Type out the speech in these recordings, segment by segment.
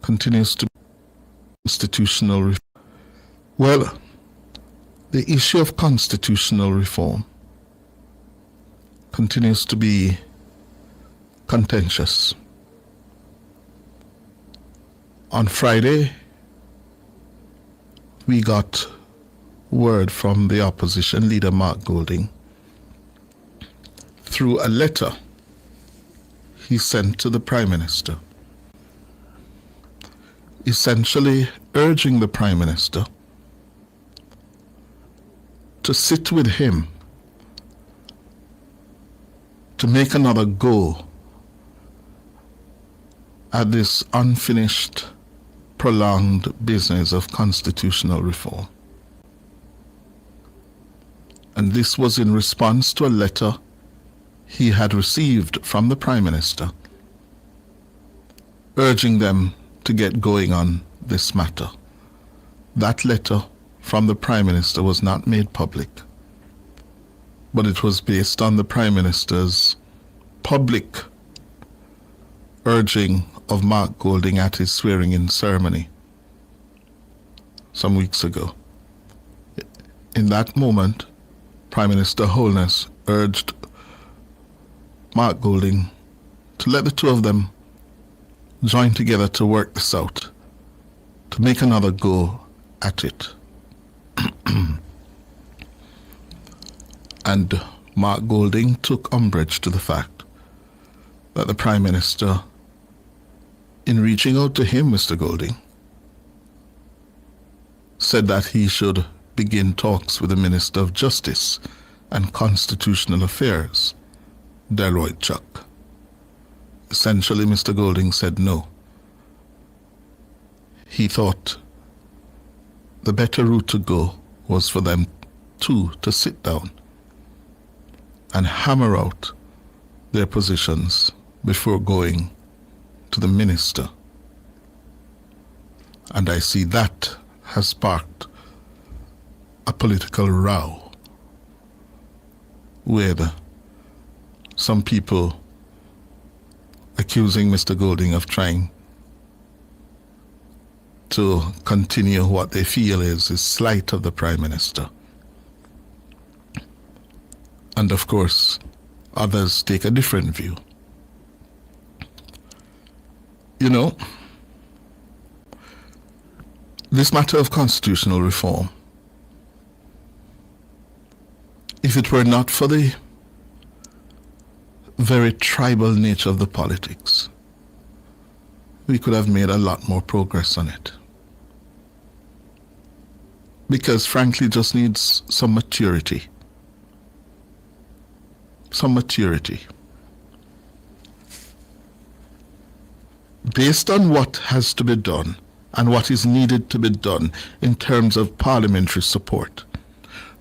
continues to be constitutional reform. Well, the issue of constitutional reform continues to be contentious. On Friday, we got word from the opposition leader, Mark Golding, through a letter he sent to the Prime Minister, essentially urging the Prime Minister to sit with him to make another go at this unfinished, prolonged business of constitutional reform. And this was in response to a letter he had received from the Prime Minister urging them to get going on this matter. That letter from the Prime Minister was not made public, but it was based on the Prime Minister's public urging of Mark Golding at his swearing-in ceremony some weeks ago. In that moment, Prime Minister Holness urged Mark Golding to let the two of them join together to work this out, to make another go at it. And Mark Golding took umbrage to the fact that the Prime Minister, in reaching out to him, Mr. Golding, said that he should begin talks with the Minister of Justice and Constitutional Affairs, Delroy Chuck. Essentially, Mr. Golding said no. He thought the better route to go was for them two to sit down and hammer out their positions before going to the minister. And I see that has sparked a political row with some people accusing Mr. Golding of trying to continue what they feel is his slight of the Prime Minister. And of course, others take a different view. You know, this matter of constitutional reform, if it were not for the very tribal nature of the politics, we could have made a lot more progress on it. Because frankly, it just needs some maturity. Some maturity. Based on what has to be done and what is needed to be done in terms of parliamentary support,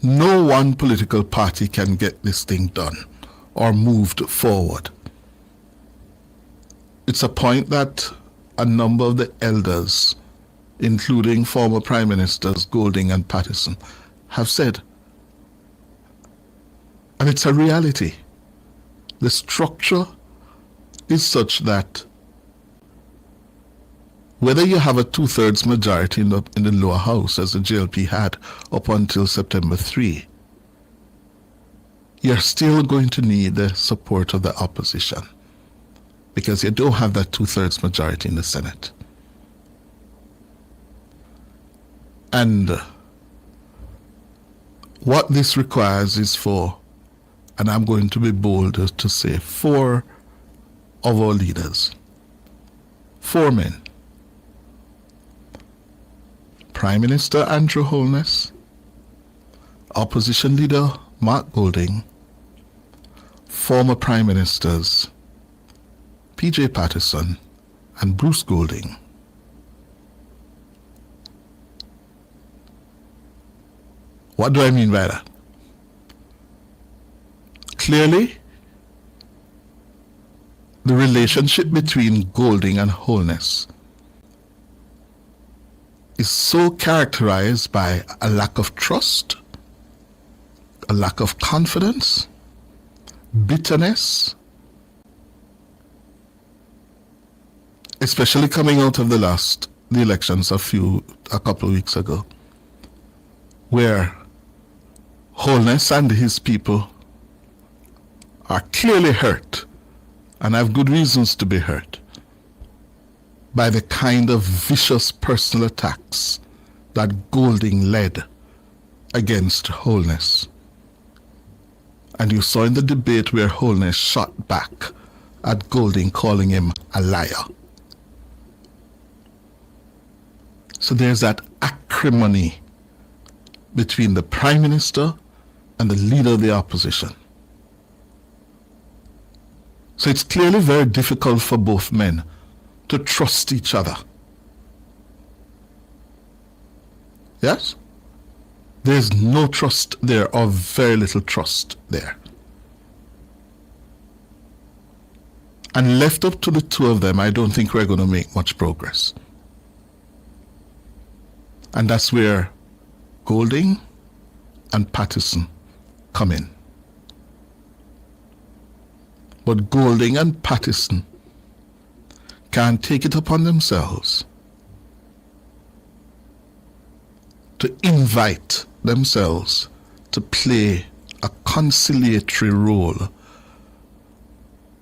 no one political party can get this thing done or moved forward. It's a point that a number of the elders, including former Prime Ministers Golding and Pattison, have said. And it's a reality. The structure is such that whether you have a 2/3 majority in the lower house, as the JLP had up until September 3, you're still going to need the support of the opposition because you don't have that 2/3 majority in the Senate. And what this requires is for, and I'm going to be bold to say, 4 of our leaders, 4 men: Prime Minister Andrew Holness, Opposition Leader Mark Golding, former Prime Ministers PJ Pattison and Bruce Golding. What do I mean by that? Clearly, the relationship between Golding and Holness is so characterized by a lack of trust, a lack of confidence, bitterness, especially coming out of the elections a couple of weeks ago, where Holness and his people are clearly hurt, and have good reasons to be hurt, by the kind of vicious personal attacks that Golding led against Holness. And you saw in the debate where Holness shot back at Golding, calling him a liar. So there's that acrimony between the Prime Minister and the leader of the opposition. So it's clearly very difficult for both men to trust each other. Yes? There's no trust there, or very little trust there. And left up to the two of them, I don't think we're going to make much progress. And that's where Golding and Pattison come in. But Golding and Pattison can take it upon themselves to invite themselves to play a conciliatory role,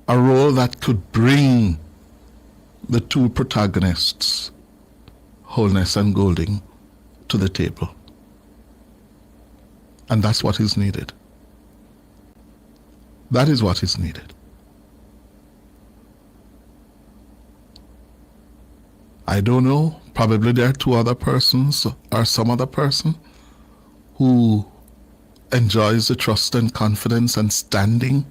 a role that could bring the two protagonists, Holness and Golding, to the table. And that's what is needed. That is what is needed. I don't know, probably there are two other persons or some other person who enjoys the trust and confidence and standing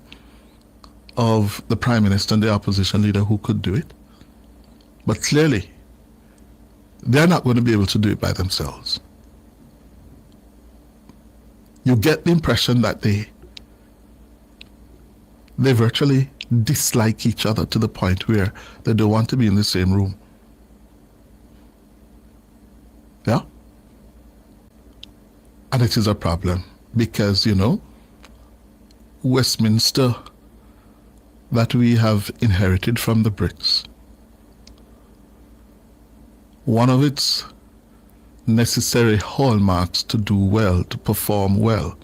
of the Prime Minister and the opposition leader who could do it. But clearly, they're not going to be able to do it by themselves. You get the impression that they virtually dislike each other to the point where they don't want to be in the same room. Yeah? And it is a problem because, you know, Westminster that we have inherited from the Brits, one of its necessary hallmarks to do well, to perform well,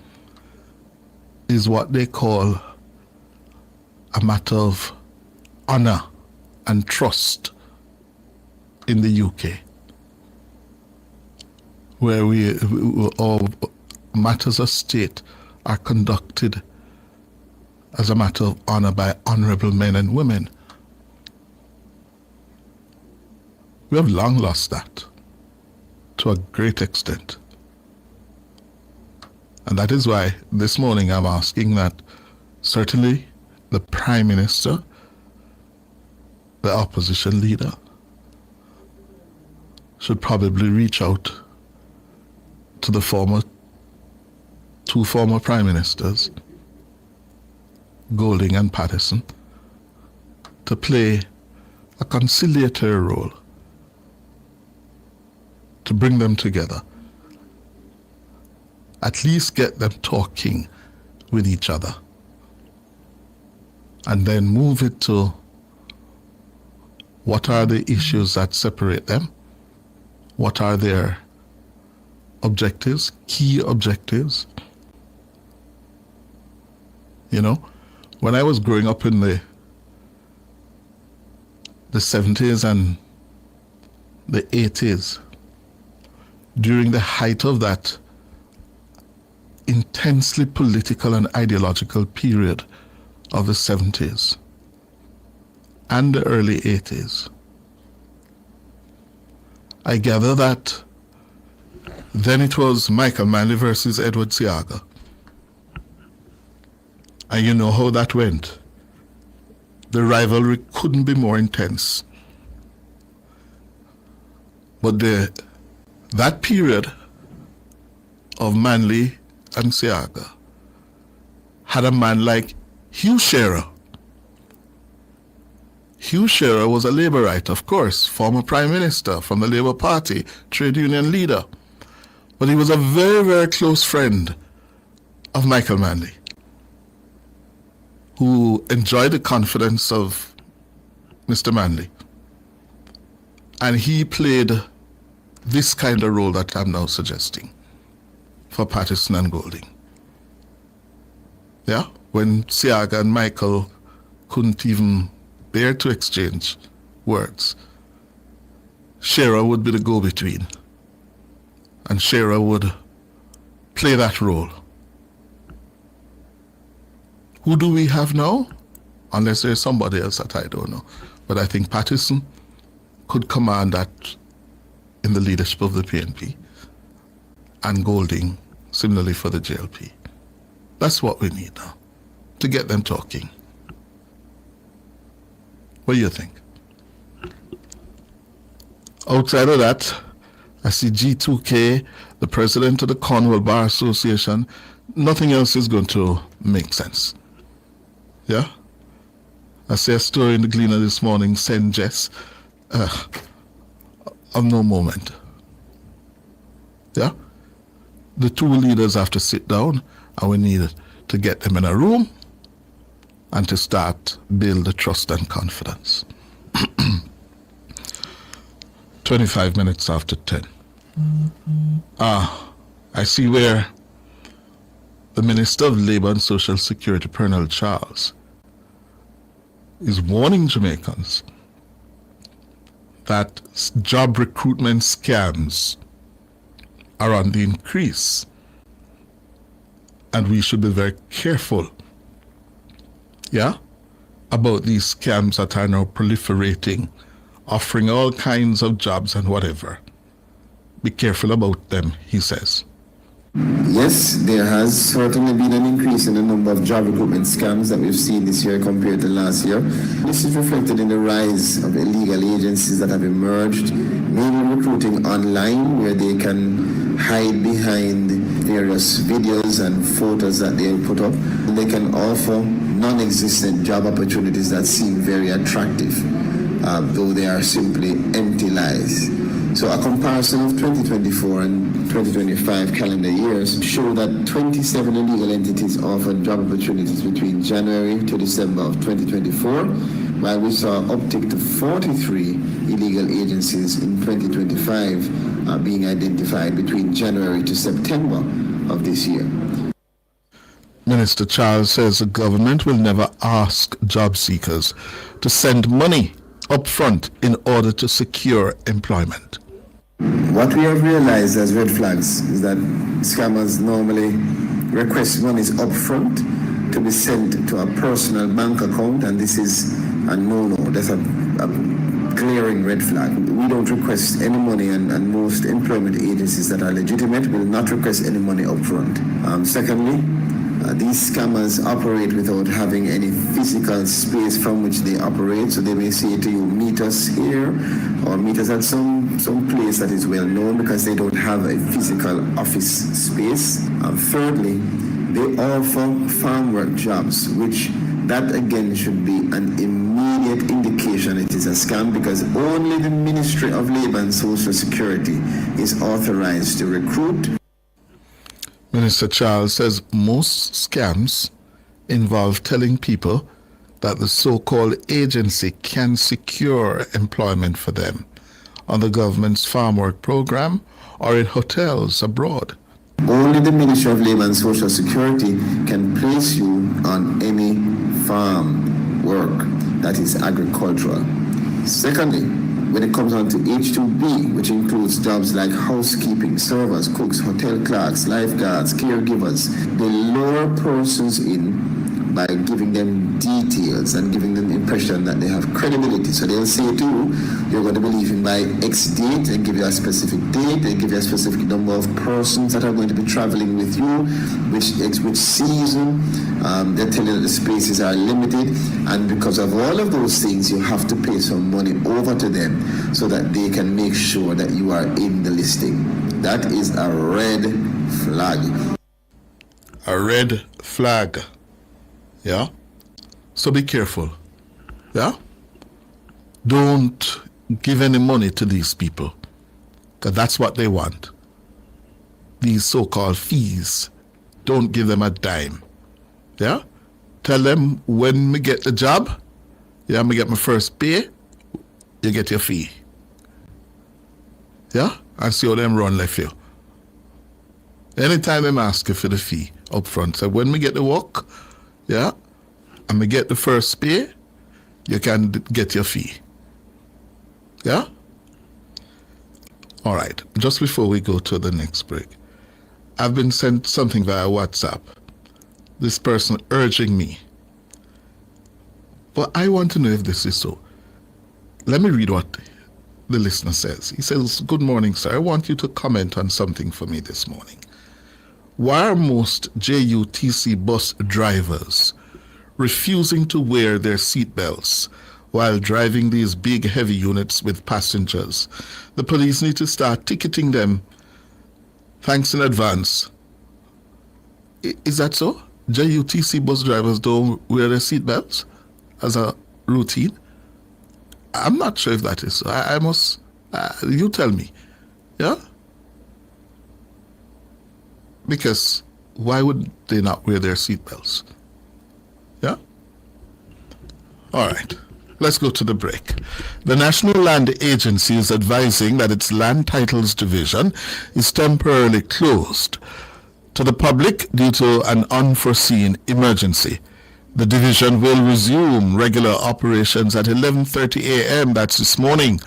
is what they call a matter of honor and trust in the UK, where all matters of state are conducted as a matter of honor by honorable men and women. We have long lost that to a great extent. And that is why this morning I'm asking that certainly the Prime Minister, the opposition leader, should probably reach out to the two former Prime Ministers, Golding and Pattison, to play a conciliatory role, to bring them together, at least get them talking with each other, and then move it to what are the issues that separate them, what are their objectives, key objectives. You know, when I was growing up in the 70s and the 80s, during the height of that intensely political and ideological period of the 70s and the early 80s, I gather that then it was Michael Manley versus Edward Seaga. And you know how that went. The rivalry couldn't be more intense. But that period of Manley and Seaga had a man like Hugh Shearer. Hugh Shearer was a Labourite, of course, former Prime Minister from the Labour Party, trade union leader. But he was a very, very close friend of Michael Manley, who enjoyed the confidence of Mr. Manley. And he played this kind of role that I'm now suggesting for Patterson and Golding. Yeah? When Siaga and Michael couldn't even bear to exchange words, Shearer would be the go-between. And Shearer would play that role. Who do we have now? Unless there's somebody else that I don't know. But I think Patterson could command that in the leadership of the PNP, and Golding similarly for the JLP. That's what we need now, to get them talking. What do you think? Outside of that, I see G2K, the president of the Cornwall Bar Association. Nothing else is going to make sense. Yeah? I see a story in the Gleaner this morning, St. Jess, of no moment. Yeah? The two leaders have to sit down, and we need to get them in a room and to start build the trust and confidence. 25 minutes after 10. I see where the Minister of Labour and Social Security, Pernell Charles, is warning Jamaicans that job recruitment scams are on the increase, and we should be very careful, yeah, about these scams that are now proliferating, offering all kinds of jobs and whatever. Be careful about them, he says. Yes, there has certainly been an increase in the number of job recruitment scams that we've seen this year compared to last year. This is reflected in the rise of illegal agencies that have emerged, mainly recruiting online, where they can hide behind various videos and photos that they put up. And they can offer non-existent job opportunities that seem very attractive, though they are simply empty lies. So a comparison of 2024 and 2025 calendar years show that 27 illegal entities offered job opportunities between January to December of 2024, while we saw an uptick to 43 illegal agencies in 2025 being identified between January to September of this year. Minister Charles says the government will never ask job seekers to send money up front in order to secure employment. What we have realized as red flags is that scammers normally request monies up front to be sent to a personal bank account, and this is a no-no. That's a glaring red flag. We don't request any money, and most employment agencies that are legitimate will not request any money up front. Secondly, these scammers operate without having any physical space from which they operate. So they may say to you, meet us here, or meet us at some place that is well known, because they don't have a physical office space. Thirdly, they offer farm work jobs, which that again should be an immediate indication it is a scam, because only the Ministry of Labour and Social Security is authorized to recruit. Minister Charles says most scams involve telling people that the so-called agency can secure employment for them on the government's farm work program or in hotels abroad. Only the Ministry of Labour and Social Security can place you on any farm work that is agricultural. Secondly, when it comes on to H2B, which includes jobs like housekeeping, servers, cooks, hotel clerks, lifeguards, caregivers, they lure persons in by giving them details and giving them the impression that they have credibility. So they'll say to you, you're going to be leaving by X date, and give you a specific date, they give you a specific number of persons that are going to be traveling with you, which season, they tell you that the spaces are limited, and because of all of those things, you have to pay some money over to them so that they can make sure that you are in the listing. That is a red flag. A red flag. Yeah? So be careful. Yeah? Don't give any money to these people, because that's what they want. These so-called fees. Don't give them a dime. Yeah? Tell them, when we get the job, yeah, me get my first pay, you get your fee. Yeah? And see how them run left you. Anytime them ask you for the fee up front, so when we get the work, yeah, and we get the first pay, you can get your fee. Yeah? All right. Just before we go to the next break, I've been sent something via WhatsApp. This person urging me. But I want to know if this is so. Let me read what the listener says. He says, "Good morning, sir. I want you to comment on something for me this morning. Why are most JUTC bus drivers refusing to wear their seatbelts while driving these big, heavy units with passengers? The police need to start ticketing them. Thanks in advance." Is that so? JUTC bus drivers don't wear their seatbelts as a routine? I'm not sure if that is so. I must, you tell me. Yeah? Because why would they not wear their seatbelts? Yeah? All right. Let's go to the break. The National Land Agency is advising that its Land Titles Division is temporarily closed to the public due to an unforeseen emergency. The division will resume regular operations at 11:30 a.m. That's this morning.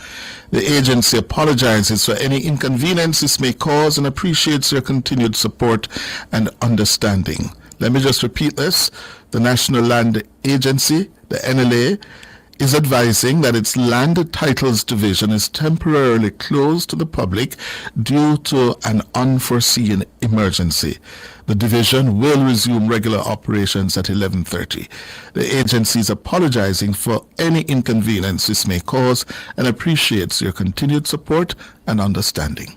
The agency apologizes for any inconvenience this may cause and appreciates your continued support and understanding. Let me just repeat this. The National Land Agency, the NLA, is advising that its Land Titles Division is temporarily closed to the public due to an unforeseen emergency. The division will resume regular operations at 11:30. The agency is apologizing for any inconvenience this may cause and appreciates your continued support and understanding.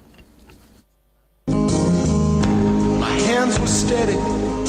My hands were steady.